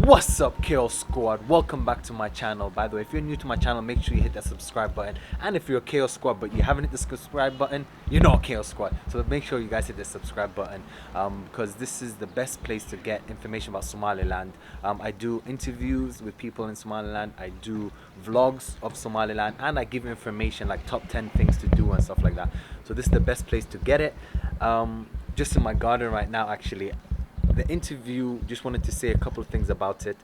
What's up, KO Squad? Welcome back to my channel. By the way, if you're new to my channel, make sure you hit that subscribe button. And if you're a KO Squad but you haven't hit the subscribe button, you're not KO Squad. So make sure you guys hit the subscribe button because this is the best place to get information about Somaliland. I do interviews with people in Somaliland. I do vlogs of Somaliland, and I give information like top 10 things to do and stuff like that. So this is the best place to get it. Just in my garden right now, actually. The interview, just wanted to say a couple of things about it.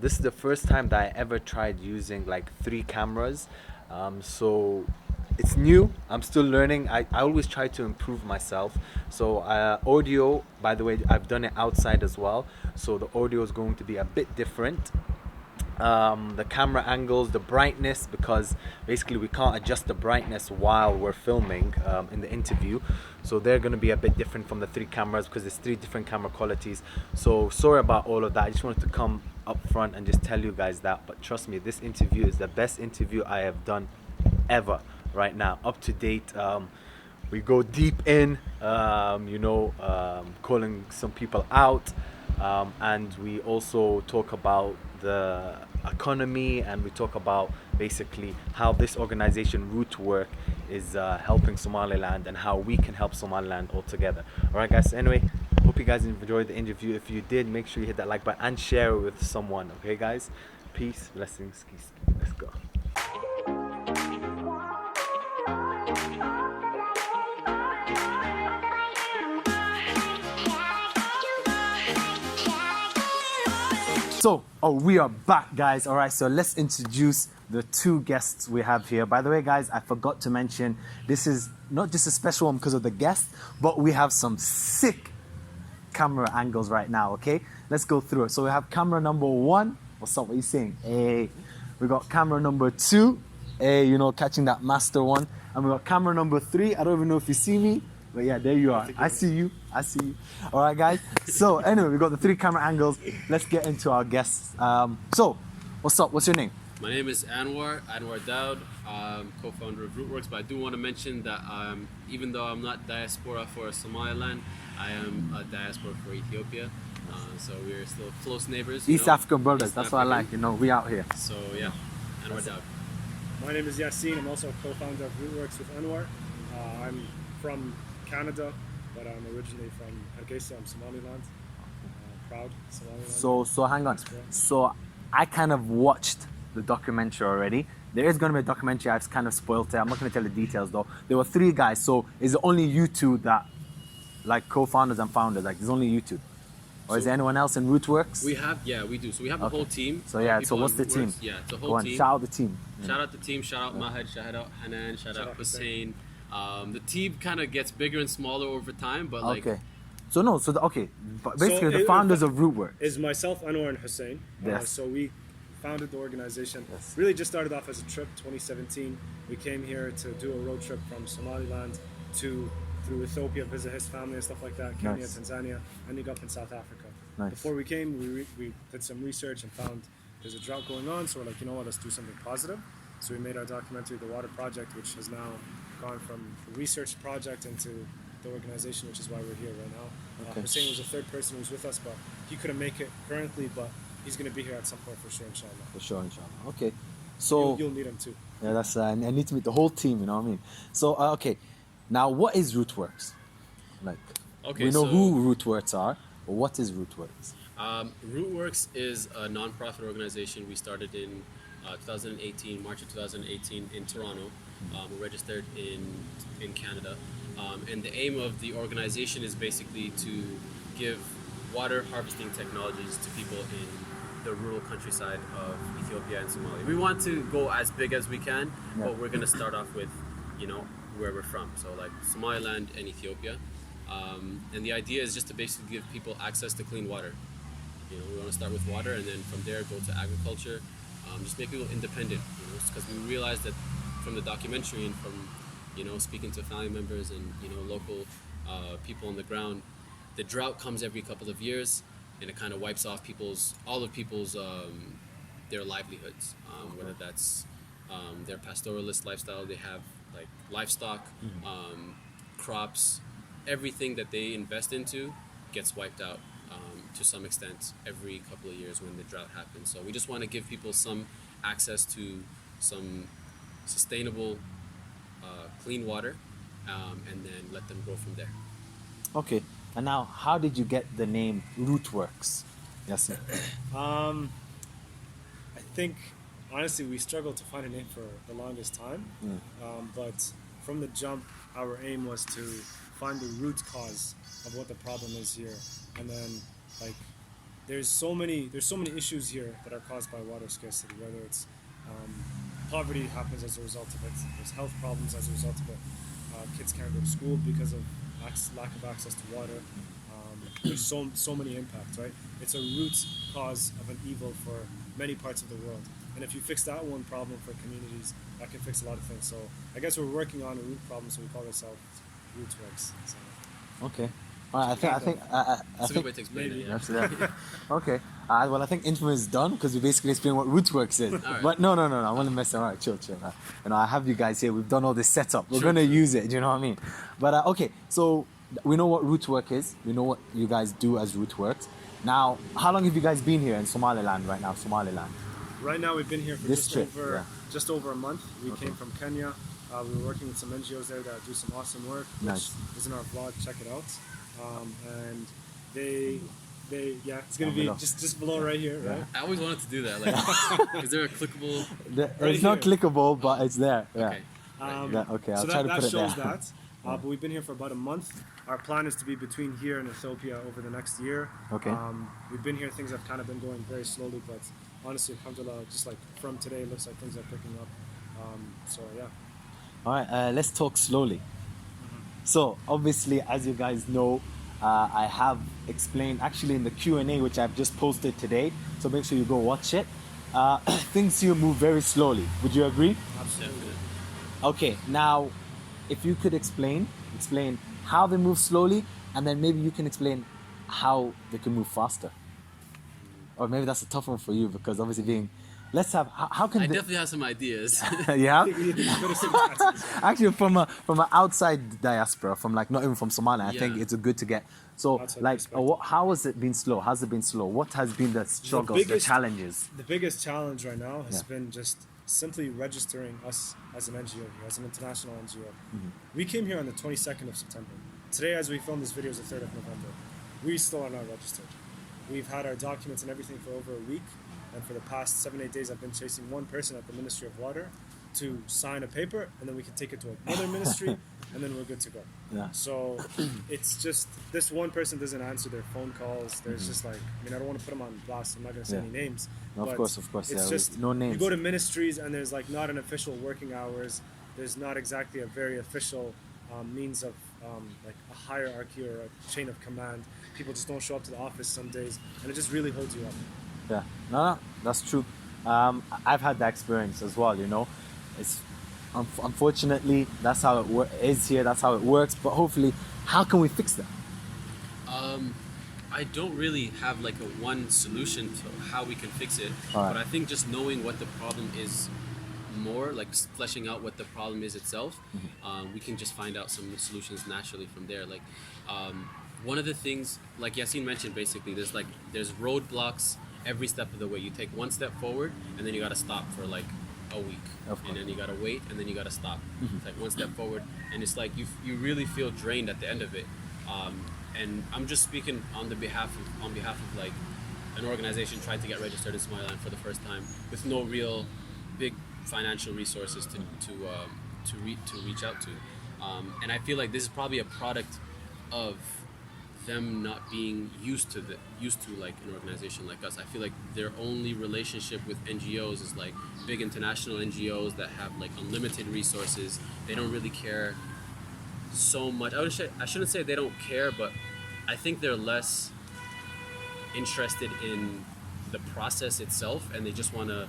This is the first time that I ever tried using like 3 cameras, so it's new. I'm still learning. I always try to improve myself. So audio, by the way, I've done it outside as well, so the audio is going to be a bit different. The camera angles, the brightness, because basically we can't adjust the brightness while we're filming in the interview, so they're going to be a bit different from the 3 cameras because there's 3 different camera qualities. So sorry about all of that. I just wanted to come up front and just tell you guys that, but trust me, this interview is the best interview I have done ever right now, up to date. We go deep in, calling some people out, and we also talk about the economy, and we talk about basically how this organization Rootworks is helping Somaliland and how we can help Somaliland all together. Alright guys, anyway, hope you guys enjoyed the interview. If you did, make sure you hit that like button and share it with someone. Okay guys, peace, blessings, let's go. So, we are back, guys. All right, so let's introduce the 2 guests we have here. By the way, guys, I forgot to mention, this is not just a special one because of the guest, but we have some sick camera angles right now, okay? Let's go through it. So we have camera number 1. What's up? What are you saying? Hey. We got camera number 2. Hey, catching that master one. And we got camera number 3. I don't even know if you see me. But yeah, there you are. I see you. All right, guys. So anyway, we got the 3 camera angles. Let's get into our guests. So, what's up? What's your name? My name is Anwar Daud, co-founder of Rootworks. But I do want to mention that even though I'm not diaspora for Somaliland, I am a diaspora for Ethiopia. So we're still close neighbors. East African brothers. That's what I like. We out here. So yeah, Anwar Daud. My name is Yassine. I'm also co-founder of Rootworks with Anwar. I'm from Canada, but I'm originally from Hargeisa. I'm Somaliland, proud Somaliland. So hang on. So I kind of watched the documentary already. There is going to be a documentary. I've kind of spoiled it. I'm not going to tell the details though. There were 3 guys. So is it only you 2 that, like, co-founders and founders? Like, there's only you 2, or is there anyone else in Rootworks? We do. So we have a whole team. So yeah. So what's the team? Yeah, it's a whole team. Shout out the team. Shout out the team. Shout out Mahad. Shout out Hanan. Shout out Hussein. The team kind of gets bigger and smaller over time, but like... Okay. But basically the founders of Rootworks is myself, Anwar, and Hussein. Yes. So we founded the organization. Yes. Really just started off as a trip, 2017. We came here to do a road trip from Somaliland through Ethiopia, visit his family and stuff like that, Kenya, Nice. Tanzania, ending up in South Africa. Nice. Before we came, we did some research and found there's a drought going on, so we're like, you know what, let's do something positive. So we made our documentary, The Water Project, which has now gone from a research project into the organization, which is why we're here right now. Okay. Hussein was the 3rd person who was with us, but he couldn't make it currently, but he's going to be here at some point for sure, inshallah. For sure, inshallah. Okay. So You'll meet him too. yeah, that's I need to meet the whole team. You know what I mean? So okay, now what is Rootworks? Like, Okay, we know so- who Rootworks are, but what is Rootworks? Rootworks is a non-profit organization we started in 2018, March of 2018 in Toronto. We're registered in Canada. And the aim of the organization is basically to give water harvesting technologies to people in the rural countryside of Ethiopia and Somalia. We want to go as big as we can, but we're going to start off with, where we're from. So like Somaliland and Ethiopia. And the idea is just to basically give people access to clean water. We want to start with water, and then from there go to agriculture. Just make people independent, because we realized that from the documentary and from, speaking to family members and, local people on the ground, the drought comes every couple of years, and it kind of wipes off all of people's their livelihoods, whether that's their pastoralist lifestyle, they have like livestock, crops, everything that they invest into gets wiped out. to some extent every couple of years when the drought happens. So we just want to give people some access to some sustainable, clean water, and then let them grow from there. Okay. And now, how did you get the name Rootworks? Yes, sir. I think honestly we struggled to find a name for the longest time, but from the jump, our aim was to find the root cause of what the problem is here, and then like there's so many issues here that are caused by water scarcity. Whether it's poverty happens as a result of it, there's health problems as a result of it. Kids can't go to school because of lack of access to water. There's so many impacts, right? It's a root cause of an evil for many parts of the world. And if you fix that one problem for communities, that can fix a lot of things. So I guess we're working on a root problem, so we call ourselves Rootworks. So. Okay. All right, I think That's a good way to explain it. Yeah. Okay. Well, I think intro is done because we basically explained what Rootworks is. Right. But no. I want to mess around. All right, chill. I have you guys here. We've done all this setup. We're going to use it. Do you know what I mean? But okay, so we know what Rootwork is. We know what you guys do as Rootworks. Now, how long have you guys been here in Somaliland right now? Somaliland. Right now, we've been here for This trip, just over a month. We came from Kenya. We were working with some NGOs there that do some awesome work, which is in our vlog. Check it out. And they it's gonna be just below right here, right? I always wanted to do that. Like, is there a clickable? It's not clickable, but it's there. Yeah. Okay. Okay. I'll So try to that put it shows there. that. But we've been here for about a month. Our plan is to be between here and Ethiopia over the next year. Okay. We've been here. Things have kind of been going very slowly, but honestly, alhamdulillah, just like from today, it looks like things are picking up. So yeah. All right, let's talk slowly. So obviously, as you guys know, I have explained actually in the Q&A, which I've just posted today. So make sure you go watch it. Things here move very slowly. Would you agree? Absolutely. Okay, now, if you could explain how they move slowly, and then maybe you can explain how they can move faster. Or maybe that's a tough one for you because obviously how can I definitely have some ideas. yeah. Actually, from an outside diaspora, from like not even from Somalia, I think it's good to get. So, Outside like, perspective. how has it been slow? Has it been slow? What has been the struggles, the challenges? The biggest challenge right now has been just simply registering us as an NGO here, as an international NGO. We came here on the 22nd of September. Today, as we film this video, is the 3rd of November. We still are not registered. We've had our documents and everything for over a week. And for the past 7-8 days, I've been chasing one person at the Ministry of Water to sign a paper, and then we can take it to another ministry, and then we're good to go. Yeah. So it's just this one person doesn't answer their phone calls. There's just like, I mean, I don't want to put them on blast. I'm not going to say any names. No, of but course. It's just no names. You go to ministries, and there's like not an official working hours. There's not exactly a very official means of like a hierarchy or a chain of command. People just don't show up to the office some days, and it just really holds you up. Yeah, no, that's true. I've had that experience as well. You know, it's unfortunately that's how it is here. That's how it works. But hopefully, how can we fix that? I don't really have like a one solution to how we can fix it, but I think just knowing what the problem is more, like fleshing out what the problem is itself, we can just find out some solutions naturally from there. Like one of the things, like Yassine mentioned, basically there's roadblocks every step of the way. You take one step forward and then you got to stop for like a week, and then you got to wait, and then you got to stop. It's like one step forward, and it's like you really feel drained at the end of it. And I'm just speaking on behalf of like an organization trying to get registered in Somaliland for the first time with no real big financial resources to reach out to, and I feel like this is probably a product of them not being used to like an organization like us. I feel like their only relationship with NGOs is like big international NGOs that have like unlimited resources. They don't really care so much. I shouldn't say they don't care, but I think they're less interested in the process itself, and they just want to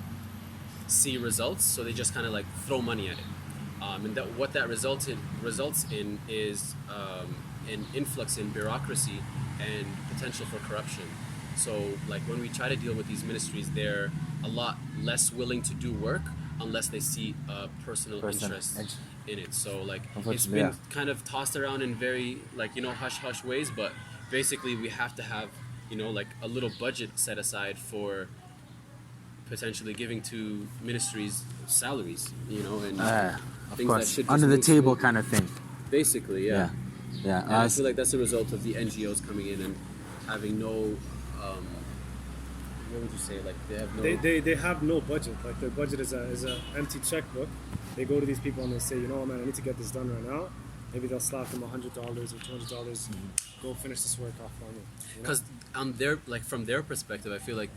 see results, so they just kind of like throw money at it, and what that results in is an influx in bureaucracy and potential for corruption. So like when we try to deal with these ministries, they're a lot less willing to do work unless they see a personal interest in it. So like it's been kind of tossed around in very like hush hush ways, but basically we have to have like a little budget set aside for potentially giving to ministries salaries, and Of things that course, should just under the move table smoothly. kind of thing. Basically, yeah. Yeah. And I feel like that's a result of the NGOs coming in and having no, what would you say? Like they have no. They have no budget. Like their budget is a empty checkbook. They go to these people and they say, man, I need to get this done right now. Maybe they'll slap them $100 or $200. Go finish this work off for me. Because from their perspective, I feel like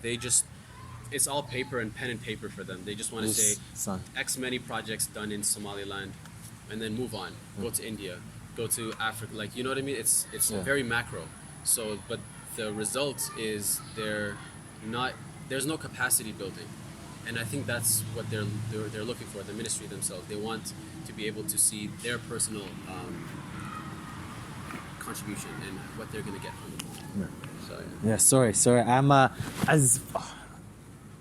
it's all paper and pen and paper for them. They just want to say son. X many projects done in Somaliland, and then move on. Go to India, go to Africa. Like, you know what I mean? It's very macro. So, but the result is there's no capacity building, and I think that's what they're looking for. The ministry themselves, they want to be able to see their personal contribution and what they're going to get from it. Yeah. So Yeah, sorry. I'm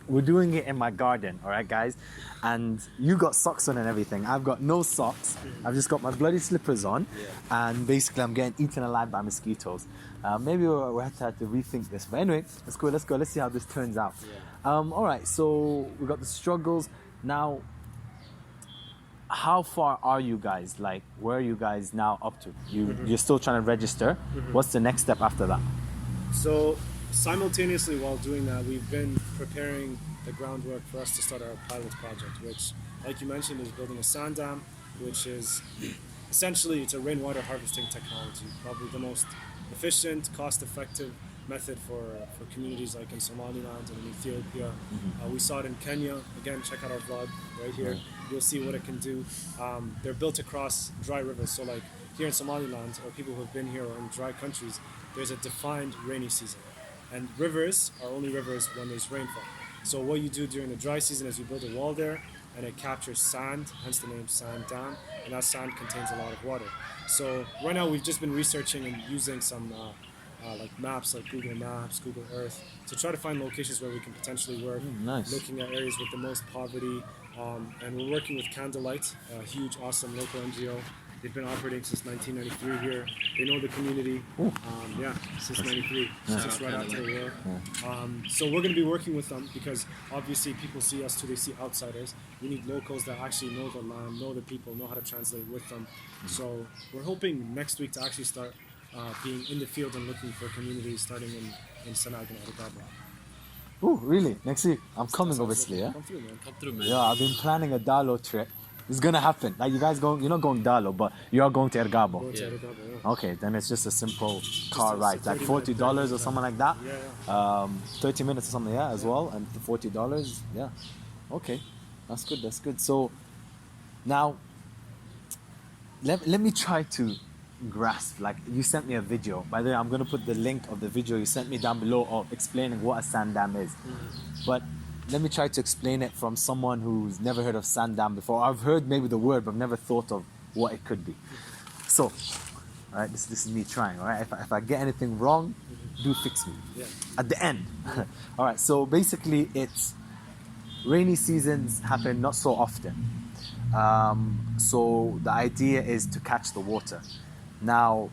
we're doing it in my garden, all right, guys? And you got socks on and everything. I've got no socks. I've just got my bloody slippers on, and basically I'm getting eaten alive by mosquitoes. Maybe we'll have to rethink this. But anyway, let's go. Let's see how this turns out. All right, so we got the struggles. Now, how far are you guys? Like, where are you guys now up to? You're still trying to register. What's the next step after that? So simultaneously while doing that, we've been preparing the groundwork for us to start our pilot project, which, like you mentioned, is building a sand dam, which is essentially it's a rainwater harvesting technology, probably the most efficient, cost-effective method for communities like in Somaliland and in Ethiopia. We saw it in Kenya. Again, check out our vlog right here. You'll see what it can do. They're built across dry rivers. So like here in Somaliland, or people who have been here or in dry countries, there's a defined rainy season. And rivers are only rivers when there's rainfall. So what you do during the dry season is you build a wall there, and it captures sand, hence the name sand dam, and that sand contains a lot of water. So right now we've just been researching and using some like maps, like Google Maps, Google Earth, to try to find locations where we can potentially work, Nice. looking at areas with the most poverty, and we're working with Candlelight, a huge, awesome local NGO. They've been operating since 1993 here. They know the community. Since 93, since right after the war. So we're going to be working with them because obviously people see us too, they see outsiders. We need locals that actually know the land, know the people, know how to translate with them. So we're hoping next week to actually start being in the field and looking for communities starting in Sanag and Arigaba. Oh, really? Next week? I'm coming, obviously, yeah? Come through, man. come through, man. Yeah, I've been planning a Dalo trip. It's gonna happen. Like, you guys you're not going Dalo, but you are going to Ergabo. Go to Yeah. Arigaba, yeah. Okay, then it's just a simple car a ride, like 30 minute $40 or something like that. Yeah. 30 minutes or something, as well, and $40, yeah. Okay, that's good. So now, let me try to grasp. Like, you sent me a video. By the way, I'm gonna put the link of the video you sent me down below of explaining what a sand dam is. But let me try to explain it from someone who's never heard of sand dam before. I've heard maybe the word, but never thought of what it could be. So, all right, this is me trying. All right, if I get anything wrong, do fix me at the end. All right, so basically, it's rainy seasons happen not so often. So the idea is to catch the water. Now,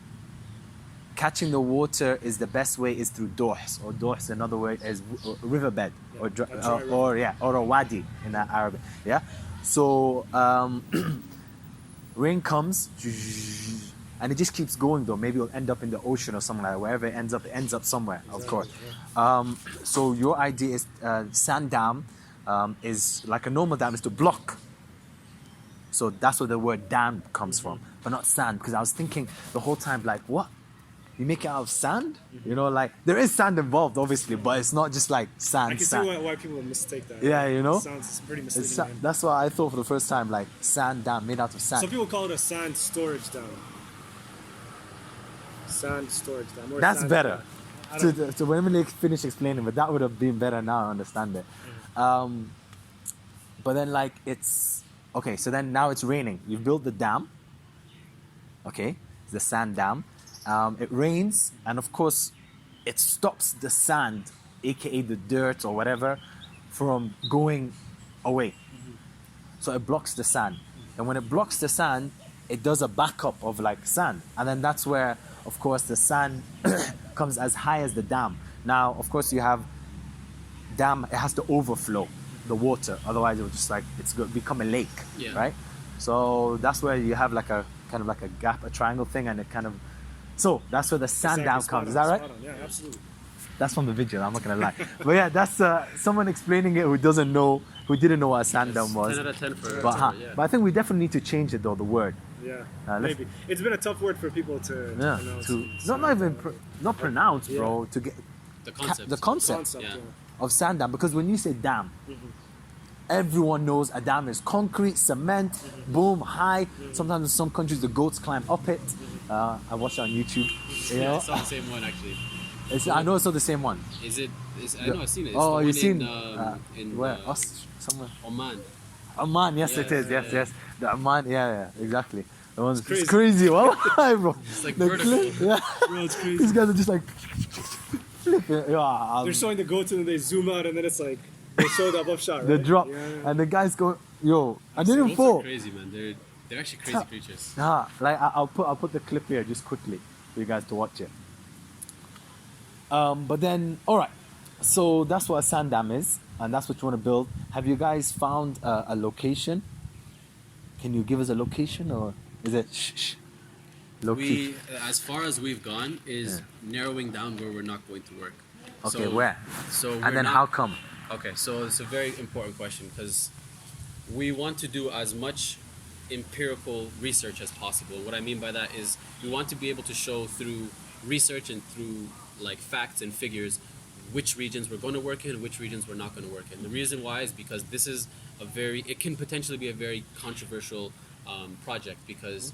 catching the water is the best way is through dohs, or dohs another word is riverbed, or or a wadi in Arabic. Yeah. So rain comes and it just keeps going though. Maybe it'll end up in the ocean or something like that. Wherever it ends up somewhere, of course. So your idea is sand dam is like a normal dam is to block. So that's where the word dam comes from, but not sand. Because I was thinking the whole time, like, what? You make it out of sand? You know, like, there is sand involved, obviously, but it's not just like sand. I can sand. see why people would mistake that. Yeah, you know? It sounds pretty misleading. That's what I thought for the first time, like, sand dam made out of sand. Some people call it a sand storage dam. Sand storage dam. Or That's sand better. dam. So when we finish explaining, but that would have been better now. I understand it. But then, like, it's okay. So then now it's raining. You've built the dam. Okay, it's the sand dam. It rains, and of course, it stops the sand, aka the dirt or whatever, from going away. So it blocks the sand, and when it blocks the sand, it does a backup of like sand, and then that's where, of course, the sand comes as high as the dam. Now, of course, you have dam. It has to overflow the water, otherwise it would just like it's going to become a lake, Yeah. right? So that's where you have like a kind of like a gap, a triangle thing, and it kind of. So that's where the sand Exactly, dam spot comes. Is on, that right? spot on. Yeah, absolutely. That's from the video. I'm not gonna lie, but yeah, that's someone explaining it who doesn't know, who didn't know what a sand dam was. 10 out of 10 for But, yeah. but I think we definitely need to change it though. The word. Yeah, let's- maybe. It's been a tough word for people to Yeah. pronounce. To So, not even not pronounce, Yeah. bro. To get the concept. the concept concept. Yeah. Yeah. of sand dam, because when you say dam, everyone knows a dam is concrete, cement, boom, high. Sometimes in some countries the goats climb up it. I watched it on YouTube. You Yeah, know? I saw the same one actually. I know it's not the same one. Is it? I know I've seen it. It's Oh, the you've one seen in where? Somewhere. Oman. Oman, yes, Yeah, it is. Yes, yeah. yes. The Oman, yeah, exactly. The one's crazy. it's crazy. Why, bro? It's like The vertical. clip, yeah. Bro, it's crazy. These guys are just like flipping. Yeah, They're showing the goats and then they zoom out and then it's like they show the above shot. the right? drop, Yeah, yeah. and the guys go, yo, I Goats didn't are fall. crazy, man. They're actually crazy creatures. Nah, like I'll put the clip here just quickly for you guys to watch it. But then, all right. So that's what a sand dam is, and that's what you want to build. Have you guys found a location? Can you give us a location, or is it low key? As far as we've gone, is narrowing down where we're not going to work. Okay, where? So we're And then not- how come? Okay, so it's a very important question because we want to do as much empirical research as possible. What I mean by that is we want to be able to show through research and through like facts and figures which regions we're going to work in and which regions we're not going to work in. The reason why is because this is it can potentially be a very controversial project because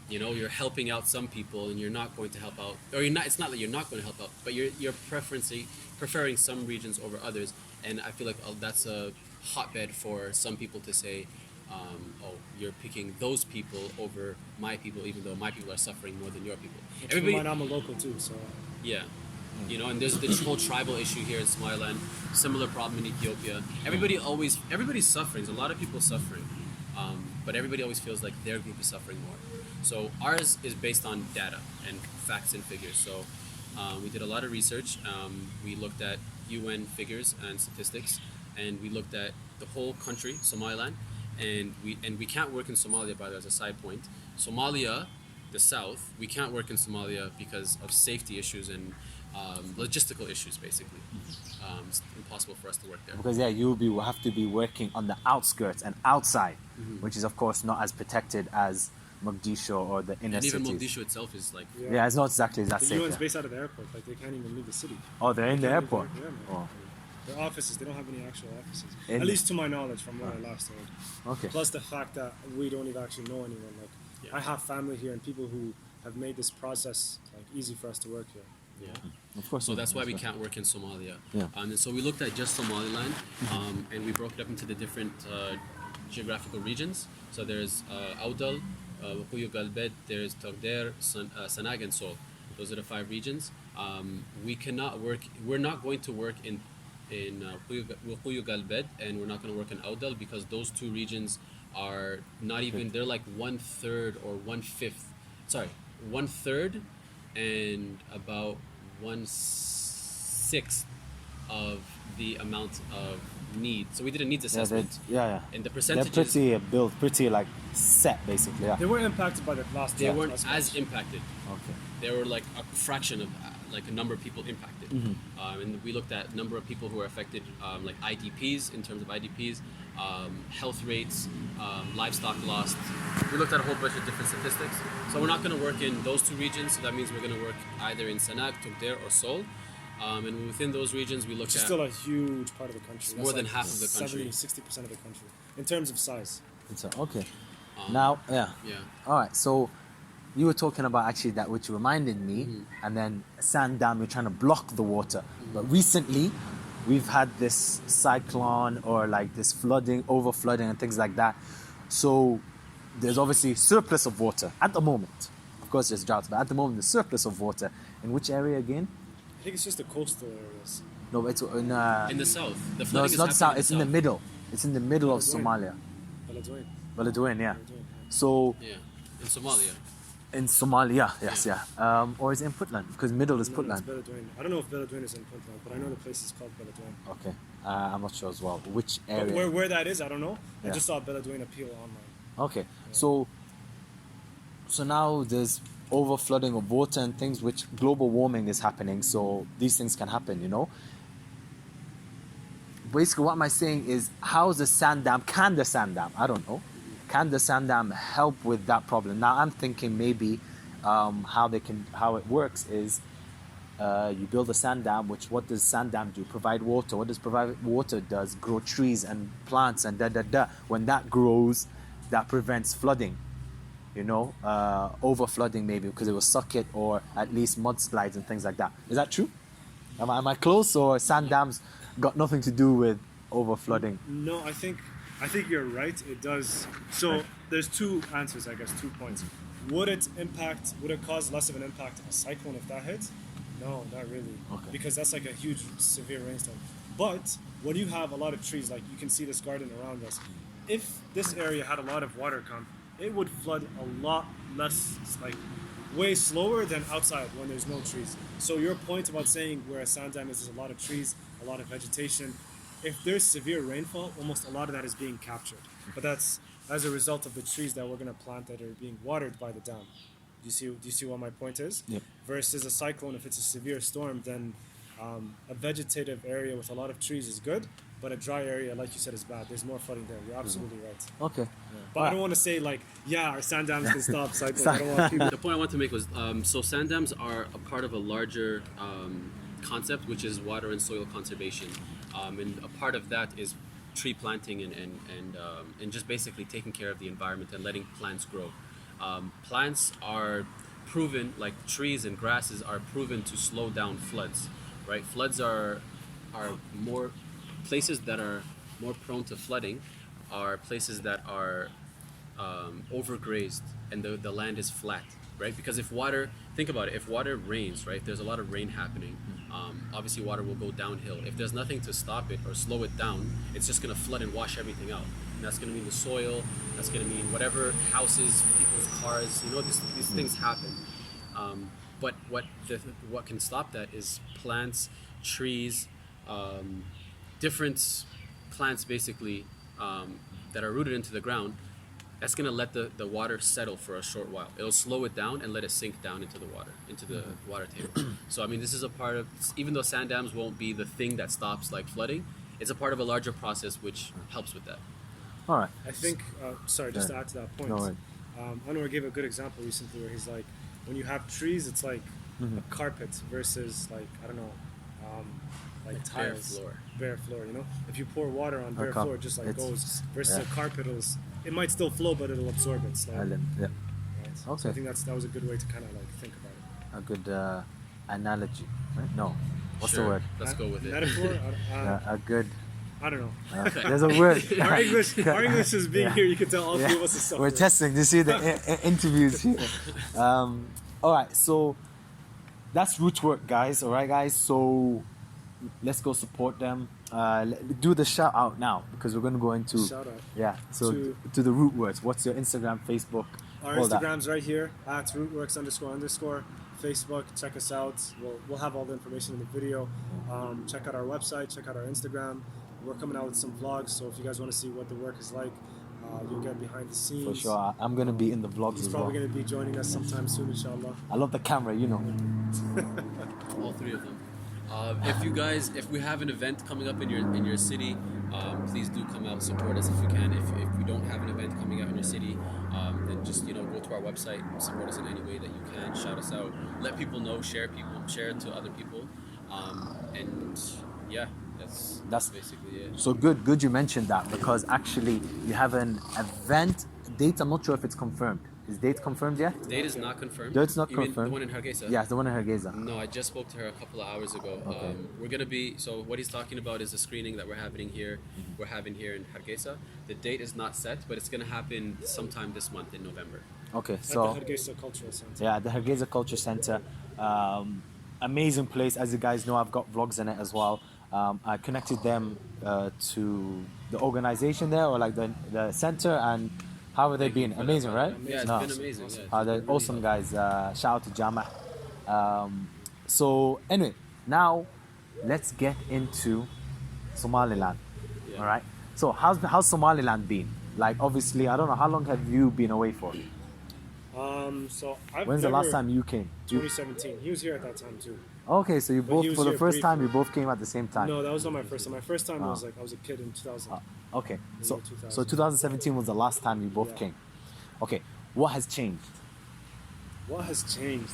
you know you're helping out some people and you're not going to help out, or you're not. It's not that you're not going to help out, but you're preferring some regions over others, and I feel like that's a hotbed for some people to say, oh, you're picking those people over my people, even though my people are suffering more than your people. Keep in mind, I'm a local too, so Yeah. You know, and there's this whole tribal issue here in Somaliland, similar problem in Ethiopia. Everybody's suffering. There's a lot of people suffering, but everybody always feels like their group is suffering more. So ours is based on data and facts and figures. So we did a lot of research. We looked at UN figures and statistics, and we looked at the whole country, Somaliland, and we can't work in Somalia, by the way, as a side point. Somalia, the south, we can't work in Somalia because of safety issues and logistical issues, basically. It's impossible for us to work there. Because will have to be working on the outskirts and outside, which is of course not as protected as Mogadishu or the inner And even cities. Mogadishu itself is like, Yeah, it's not exactly that the safe. UN's Yeah. based out of the airport. Like they can't even leave the city. Oh, they're in the Can't airport. even- Yeah, man. Oh, Their offices, they don't have any actual offices. In- At least to my knowledge, from what I last heard. okay. Plus the fact that we don't even actually know anyone. Like Yeah. I have family here and people who have made this process like easy for us to work here. yeah. Of course. So not. that's why we can't work in Somalia. Yeah. And so we looked at just Somaliland, and we broke it up into the different geographical regions. So there's Audal, Wukuyu Galbed, there's Togder, Sanag, and Sol. Those are the 5 regions. We're not going to work in Wukuyu Galbed, and we're not going to work in Audal because those 2 regions are not even, they're like 1/3 or 1/5. Sorry, 1/3 and about 1/6 of the amount of need. So we did a needs assessment. Yeah. And the They're percentages, pretty built, pretty like set, basically. Yeah. They were impacted by the last. they drought weren't much. as impacted. Okay. They were like a fraction of like a number of people impacted. And we looked at number of people who were affected, like IDPs, in terms of IDPs, health rates, livestock lost. We looked at a whole bunch of different statistics. So we're not going to work in those 2 regions. So that means we're going to work either in Sanag, Togder, or Sol. And within those regions, we looked Which is at still a huge part of the country. more than half of the country. 60% of the country in terms of size. Okay. Now, yeah. yeah. All right. So you were talking about actually that, which reminded me, and then sand dam. You're trying to block the water, but recently we've had this cyclone or like this flooding, over flooding, and things like that. So there's obviously surplus of water at the moment. Of course, there's droughts, but at the moment, there's surplus of water. In which area again? I think it's just the coastal areas. No, it's in. In the south. The No, flooding it's is not happening south. It's in the middle. It's in the middle of Beledweyne. Somalia. Beledweyne. Beledweyne, yeah. Beledweyne, yeah. So Yeah, in Somalia. In Somalia, yes, yeah. Or is it in Puntland? Because middle is No, it's Puntland. Beledweyne. I don't know if Beledweyne is in Puntland, but I know the place is called Beledweyne. Okay, I'm not sure as well. Which But area? where that is, I don't know. I Yeah. just saw Beledweyne appeal online. Okay, so now there's over flooding of water and things, which global warming is happening. So these things can happen, you know. Basically, what am I saying is, how's the sand dam? Can the sand dam? I don't know. Can the sand dam help with that problem? Now I'm thinking maybe how it works is you build a sand dam. Which what does sand dam do? Provide water. What does provide water does? Grow trees and plants and da da da. When that grows, that prevents flooding. You know, over flooding maybe because it will suck it, or at least mudslides and things like that. Is that true? Am I close, or sand dams got nothing to do with over flooding? No, I think you're right. It does. So there's two answers, I guess, 2 points. Would it cause less of an impact a cyclone if that hits? No, not really. Okay. Because that's like a huge, severe rainstorm. But when you have a lot of trees, like you can see this garden around us, if this area had a lot of water come, it would flood a lot less, like way slower than outside when there's no trees. So your point about saying where a sand dam is, there's a lot of trees, a lot of vegetation. If there's severe rainfall, almost a lot of that is being captured. But that's as a result of the trees that we're going to plant that are being watered by the dam. Do you see what my point is? Yep. Versus a cyclone, if it's a severe storm, then a vegetative area with a lot of trees is good, but a dry area, like you said, is bad. There's more flooding there. You're absolutely right. Okay. But I don't want to say like, yeah, our sand dams can stop cyclones. I don't want people. The point I want to make was so sand dams are a part of a larger concept, which is water and soil conservation, and a part of that is tree planting and just basically taking care of the environment and letting plants grow. Plants are proven, like trees and grasses, are proven to slow down floods. Right? Floods are more places that are more prone to flooding are places that are overgrazed and the land is flat, right? Because if water, think about it, if water rains, right, there's a lot of rain happening, obviously water will go downhill. If there's nothing to stop it or slow it down, it's just going to flood and wash everything out. And that's going to mean the soil, that's going to mean whatever, houses, people's cars, you know, these things happen. But what can stop that is plants, trees, different plants basically that are rooted into the ground. That's going to let the water settle for a short while. It'll slow it down and let it sink down into the water table. So I mean, this is a part of, even though sand dams won't be the thing that stops like flooding, it's a part of a larger process which helps with that. All right. I think, sorry, just to add to that point, No worries. Anwar gave a good example recently where he's like, when you have trees, it's like a carpet versus like, I don't know, like Bare tiles. floor. Bare floor, you know? If you pour water on bare floor, it just like it's- goes, versus yeah. a carpet, it might still flow, but it'll absorb it slowly. Island, yeah. Right? So Okay. I think that was a good way to kind of like think about it. A good analogy, right? No. What's Sure, the word? Let's go with it. Metaphor? A good. I don't know. There's a word. Our English is being here. You can tell all Yeah. three of us is suffering. We're testing to see the interviews here. All right, so that's Rootwork, guys. All right, guys. So let's go support them. Do the shout out now because we're going to go into Shout out. yeah. So To- to the Rootworks. What's your Instagram, Facebook? Our all that? Instagram's right here at Rootworks __ Facebook. Check us out. We'll have all the information in the video. Check out our website. Check out our Instagram. We're coming out with some vlogs, so if you guys want to see what the work is like, you'll get behind the scenes. For sure. I'm going to be in the vlogs He's as well. probably going to be joining us sometime soon, inshallah. I love the camera, you know. All three of them. If we have an event coming up in your city, please do come out, support us if you can. If we don't have an event coming out in your city, then just go to our website, support us in any way that you can, shout us out, let people know, share it to other people, and yeah, that's basically it. So good you mentioned that because actually you have an event date. I'm not sure if it's confirmed. Is date confirmed yet? Date is not confirmed. Date's not You mean confirmed. the one in Hargeisa? Yeah, the one in Hargeisa. No, I just spoke to her a couple of hours ago. Okay. We're gonna be, so what he's talking about is the screening that we're having here. We're having here in Hargeisa. The date is not set, but it's gonna happen sometime this month in November. Okay, At so the Hargeisa Cultural Center. yeah, the Hargeisa Culture Center, amazing place. As you guys know, I've got vlogs in it as well. I connected them to the organization there, or like the center, and How have they Thank you been? for that, Amazing, by the right? way. Yeah, it's No. been amazing. Yeah, it's They're been really awesome helpful. guys. Shout out to Jama. So anyway, now let's get into Somaliland. Yeah. All right. So how's Somaliland been? Like obviously, I don't know how long have you been away for. So I've When's the never last time you came? 2017. He was here at that time too. Okay, so you But he both was for the here first time you briefly. both came at the same time. No, that was not my first time. My first time Ah. was like I was a kid in 2000. Okay, The so year 2000. so 2017 was the last time you both Yeah. came. Okay, what has changed? What has changed?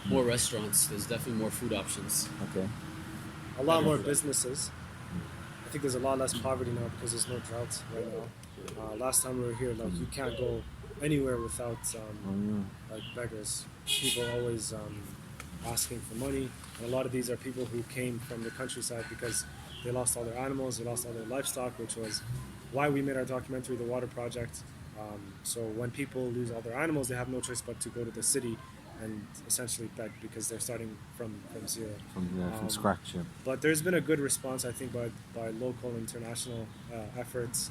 More restaurants. There's definitely more food options. Okay. A lot more businesses. I think there's a lot less poverty now because there's no drought right now. Last time we were here, like you can't go anywhere without like beggars. People always asking for money, and a lot of these are people who came from the countryside because they lost all their animals, they lost all their livestock, which was why we made our documentary, The Water Project. So when people lose all their animals, they have no choice but to go to the city and essentially beg because they're starting from zero. From scratch. Yeah. But there's been a good response, I think, by local and international efforts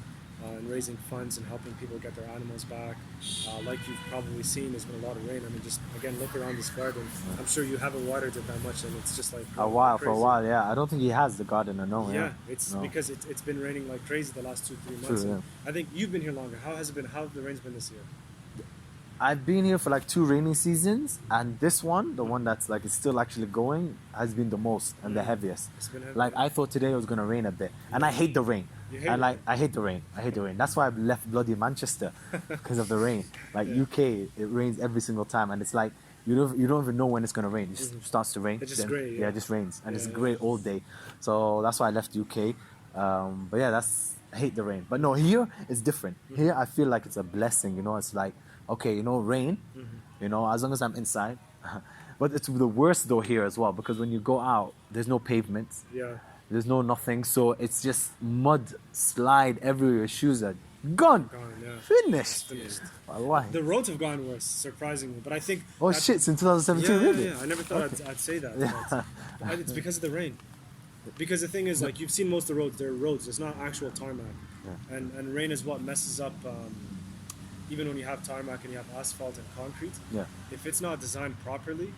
in raising funds and helping people get their animals back. Like you've probably seen, there's been a lot of rain. I mean, just again, look around this garden. I'm sure you haven't watered it that much, and it's just like For a while, crazy. yeah. I don't think he has the garden, I know. Yeah, it's No. because it's been raining like crazy the last 2-3 months. True, and I think you've been here longer. How has it been? How have the rains been this year? I've been here for like 2 rainy seasons, and this one, the one that's like it's still actually going, has been the most and the heaviest. It's been heavy. Like I thought today it was gonna rain a bit, and I hate the rain. You hate And it? like I hate the rain. I hate the rain. That's why I left bloody Manchester because of the rain. Like UK, it rains every single time, and it's like you don't even know when it's gonna rain. It just starts to rain. It's just then- grey, Yeah, yeah. it just rains, and it's Yeah, grey all day. So that's why I left UK. But yeah, I hate the rain. But no, here it's different. Here I feel like it's a blessing. You know, it's like okay, you know, rain. You know, as long as I'm inside. But it's the worst though here as well because when you go out, there's no pavements. Yeah. There's no nothing, so it's just mud, slide everywhere. Your shoes are gone, Gone, yeah. finished. Finished. Wallahi. The roads have gone worse, surprisingly. But I think Oh that- shit! Since 2017, Yeah, really? yeah, I never thought I'd say that. But it's because of the rain. Because the thing is, like, you've seen most of the roads, they're roads, it's not actual tarmac. And rain is what messes up, even when you have tarmac and you have asphalt and concrete. Yeah, If it's not designed properly,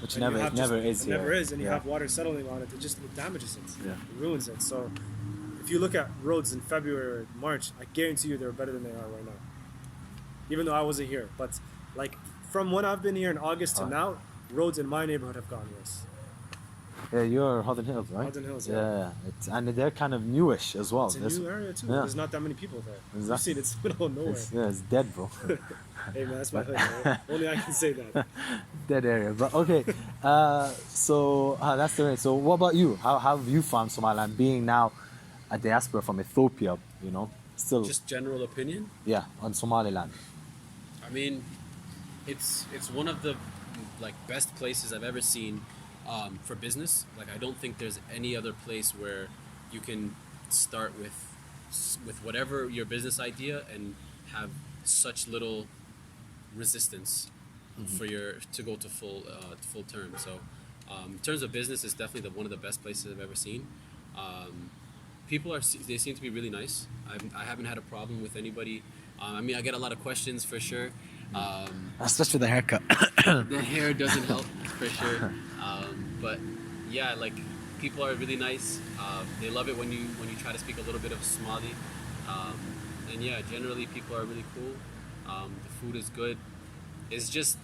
which and never, you have it never just- is. It never here. is, and you Yeah. have water settling on it, it damages it. Yeah. It ruins it. So if you look at roads in February or March, I guarantee you they're better than they are right now. Even though I wasn't here. But, like, from when I've been here in August to now, roads in my neighborhood have gone worse. Yeah, you're Holden Hills, right? Holden Hills, Yeah, and they're kind of newish as well. It's a There's- new area too. yeah. There's not that many people there. You've Exactly. seen it's in the middle of nowhere. it's dead, bro. Hey man, that's my hood. Right? Only I can say that. Dead area. But okay, so that's the way. So what about you? How have you found Somaliland being now a diaspora from Ethiopia? You know, still Just general opinion. yeah on Somaliland. I mean, it's one of the like best places I've ever seen for business. Like I don't think there's any other place where you can start with whatever your business idea and have such little resistance for your to go to full term. So in terms of business, it's definitely one of the best places I've ever seen. People they seem to be really nice. I haven't had a problem with anybody. I mean, I get a lot of questions for sure. Especially the haircut. The hair doesn't help for sure. But yeah, like people are really nice. They love it when you try to speak a little bit of Somali. And yeah, generally people are really cool. The food is good. It's just,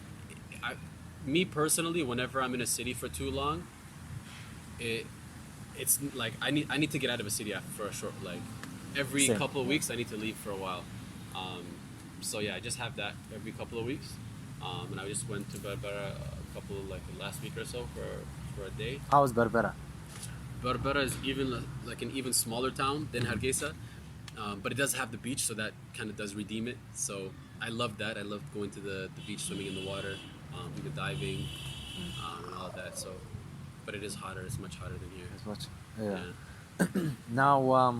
me personally, whenever I'm in a city for too long, it's like I need to get out of a city for a short, like every Same. couple of weeks I need to leave for a while. So yeah, I just have that every couple of weeks. And I just went to Berbera a couple like last week or so for a day. How was Berbera? Berbera is like an even smaller town than Hargeisa, but it does have the beach, so that kind of does redeem it. So I loved that. I loved going to the beach, swimming in the water, do the diving, and all of that. So, but it is hotter. It's much hotter than here. As much. Yeah. Now,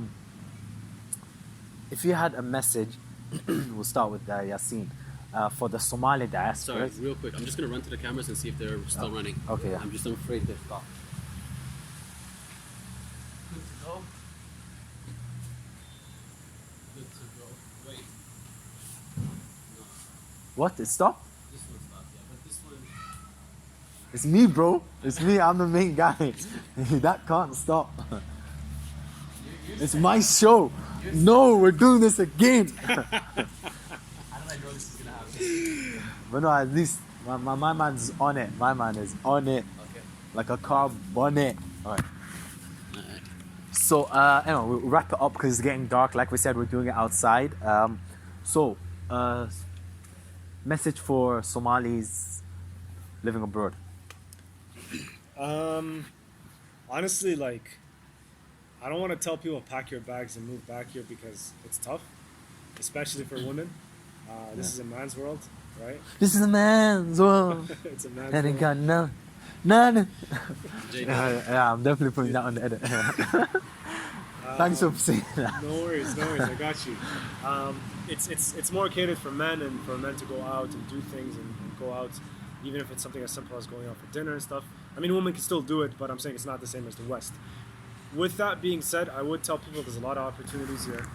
if you had a message, we'll start with Yassine, for the Somali diaspora. Sorry, real quick. I'm just gonna run to the cameras and see if they're still running. Okay, yeah. I'm just afraid to stop. Good to go. Good to go. Wait. What? It stopped? This one stopped, yeah, but this one. It's me, bro. It's me. I'm the main guy. That can't stop. It's my show. No, we're doing this again. How did I know this is gonna happen? But no, at least my man's on it. My man is on it. Okay. Like a car bonnet. Alright. So, anyway, we'll wrap it up because it's getting dark. Like we said, we're doing it outside. So, message for Somalis living abroad. Honestly, like, I don't want to tell people pack your bags and move back here because it's tough, especially for women. This is a man's world, right? This is a man's world. It's a man's And it world. got none. JD. Yeah, I'm definitely putting that on the edit. Thanks for saying that. No worries, I got you. It's more catered for men and for men to go out and do things and go out, even if it's something as simple as going out for dinner and stuff. I mean, women can still do it, but I'm saying it's not the same as the West. With that being said, I would tell people there's a lot of opportunities here.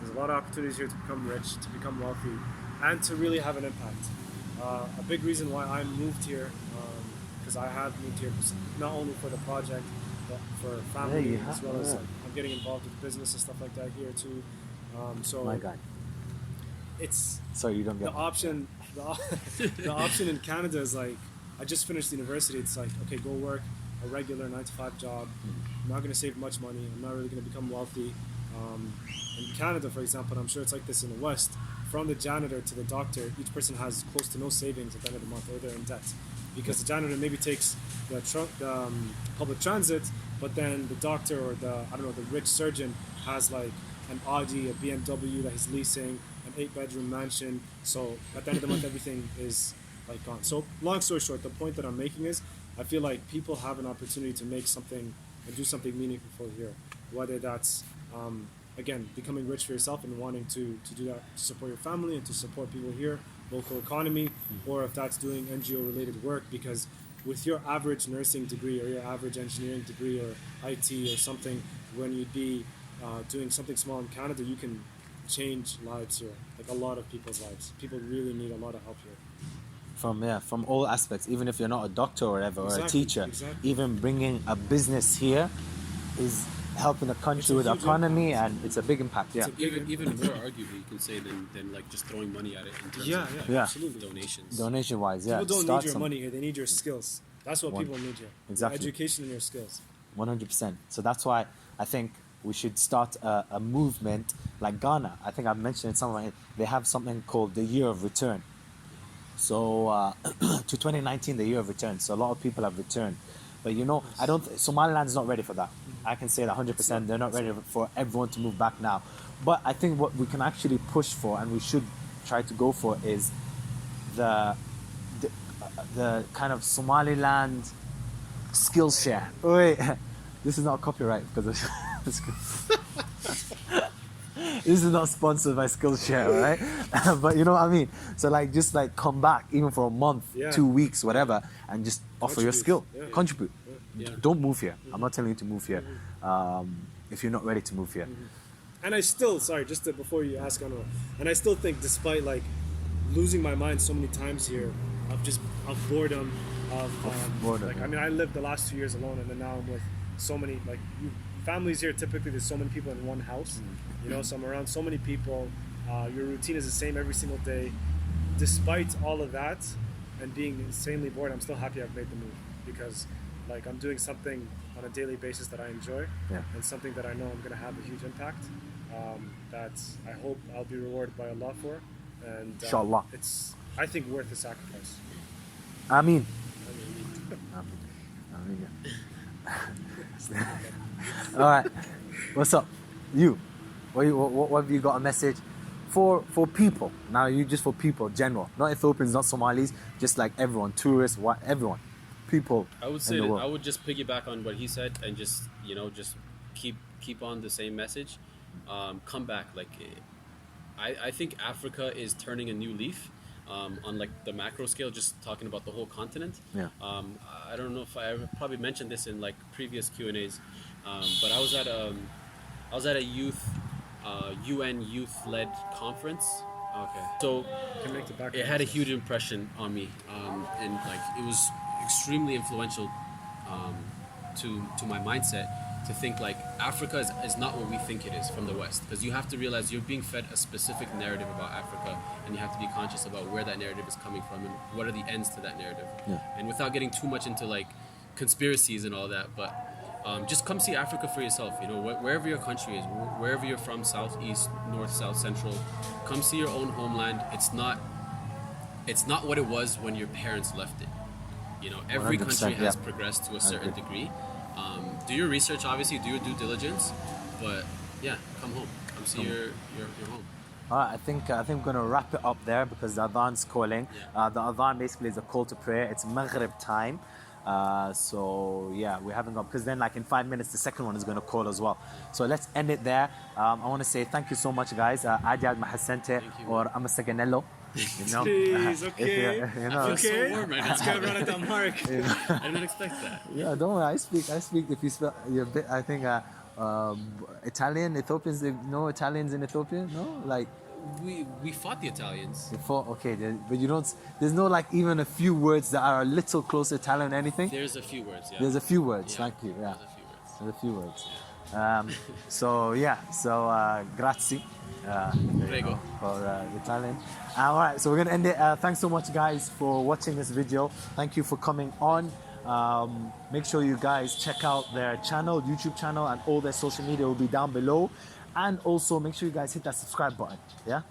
There's a lot of opportunities here to become rich, to become wealthy, and to really have an impact. A big reason why I moved here, because I have moved here not only for the project, but for family, Yeah, you as have, well as yeah. I'm getting involved with business and stuff like that here too. So My God. it's Sorry, you don't the get option. The option in Canada is like, I just finished university. It's like, okay, go work a regular 9-to-5 job. I'm not going to save much money. I'm not really going to become wealthy. In Canada, for example, and I'm sure it's like this in the West, from the janitor to the doctor, each person has close to no savings at the end of the month, or they're in debt. Because the janitor maybe takes the public transit, but then the doctor or the rich surgeon has like an Audi, a BMW that he's leasing, an 8-bedroom mansion. So at the end of the month, everything is like gone. So long story short, the point that I'm making is, I feel like people have an opportunity to make something and do something meaningful here, whether that's again, becoming rich for yourself and wanting to do that to support your family and to support people here, local economy, or if that's doing NGO related work, because with your average nursing degree or your average engineering degree or IT or something, when you'd be doing something small in Canada, you can change lives here, like a lot of people's lives. People really need a lot of help here. from all aspects. Even if you're not a doctor or whatever, or a Exactly, teacher, exactly. even bringing a business here is helping the It's country a with the huge economy, impact. and it's a big impact. Yeah. It's a big Even more arguably, you can say than like just throwing money at it in terms Yeah, of yeah, like, Yeah. absolutely. donations. Donation wise, yeah. People don't Start need your some- money here; they need your skills. That's what One- people need here. Exactly. Education and your skills. 100%. So that's why I think we should start a movement like Ghana. I think I mentioned it somewhere. They have something called the Year of Return. So to 2019, the Year of Return. So a lot of people have returned. But you know, Somaliland's not ready for that. I can say that 100%. They're not ready for everyone to move back now. But I think what we can actually push for, and we should try to go for, is the kind of Somaliland skill share. Wait, this is not copyright because this is not sponsored by Skillshare, right? But you know what I mean. So like, just like come back even for a month, Yeah. 2 weeks, whatever, and just offer your Contribute. skill, Yeah. contribute. Yeah. Don't move here. I'm not telling you to move here. If you're not ready to move here. And I still, before you ask, Anwar, and I still think, despite like losing my mind so many times here, of boredom, boredom, like yeah. I mean, I lived the last 2 years alone, and then now I'm with so many families here. Typically, there's so many people in one house. You know, so I'm around so many people. Your routine is the same every single day. Despite all of that, and being insanely bored, I'm still happy I've made the move, because like I'm doing something on a daily basis that I enjoy, Yeah. and something that I know I'm going to have a huge impact, that I hope I'll be rewarded by Allah for, and Inshallah. it's, I think, worth the sacrifice. I mean, all right. What's up, you? What have you got a message for people? Now, you just for people, general, not Ethiopians, not Somalis, just like everyone, tourists, everyone, people. I would in say the that world. I would just piggyback on what he said and just keep on the same message. Come back. Like, I think Africa is turning a new leaf. On like the macro scale, just talking about the whole continent. Yeah. I don't know if I probably mentioned this in like previous Q&As, but I was at a youth UN youth led conference Okay. So Can make the background. it had a huge impression on me, and like it was extremely influential to my mindset to think like Africa is not what we think it is from the West, because you have to realize you're being fed a specific narrative about Africa, and you have to be conscious about where that narrative is coming from and what are the ends to that narrative. Yeah. And without getting too much into like conspiracies and all that, but just come see Africa for yourself. You know, wherever your country is, wherever you're from, south, east, north, south, central, come see your own homeland. It's not what it was when your parents left it. You know, every 100%, country has yeah. progressed to a certain agree. degree. Do your research, obviously, do your due diligence, but yeah, come home. Come see your home. All right, I think we're gonna wrap it up there because the adhan's calling. Yeah. The adhan basically is a call to prayer. It's Maghrib time. So yeah, we're having up because then like in 5 minutes the second one is going to call as well. So let's end it there. I want to say thank you so much, guys. Adiad Mahasente or Amasaganello. You know, Please, okay. you know, I feel so warm right now. Let's go run at the mark. I didn't expect that. yeah, don't worry. I speak. If you spell, you're a bit. I think Italian, Ethiopians. No Italians in Ethiopia. No, like. We fought the Italians. Before, okay, but you don't. There's no like even a few words that are a little close to Italian or anything. There's a few words, yeah. There's a few words. Yeah, Thank you. Yeah, there's a few words. there's a few words. So yeah, so grazie. Prego. For Italian. All right, so we're gonna end it. Thanks so much, guys, for watching this video. Thank you for coming on. Make sure you guys check out their channel, YouTube channel, and all their social media will be down below. And also make sure you guys hit that subscribe button. Yeah.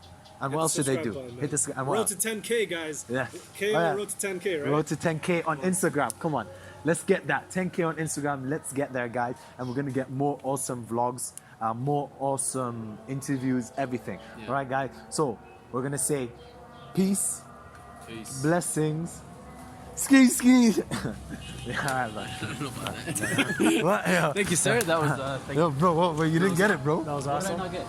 And what else should they do? Hit this. And what Road else? to 10K, guys. Yeah. K Oh, yeah. road to 10K, right? Road to 10K on Instagram. Come on. Let's get that. 10K on Instagram. Let's get there, guys. And we're going to get more awesome vlogs, more awesome interviews, everything. Yeah. All right, guys. So we're going to say peace, Peace. blessings, ski, ski. Yeah, all right, man. I don't know about that. What? Yeah. Thank you, sir. That was thank Yo, bro, what, you didn't get it, bro. That was What did I awesome. not get?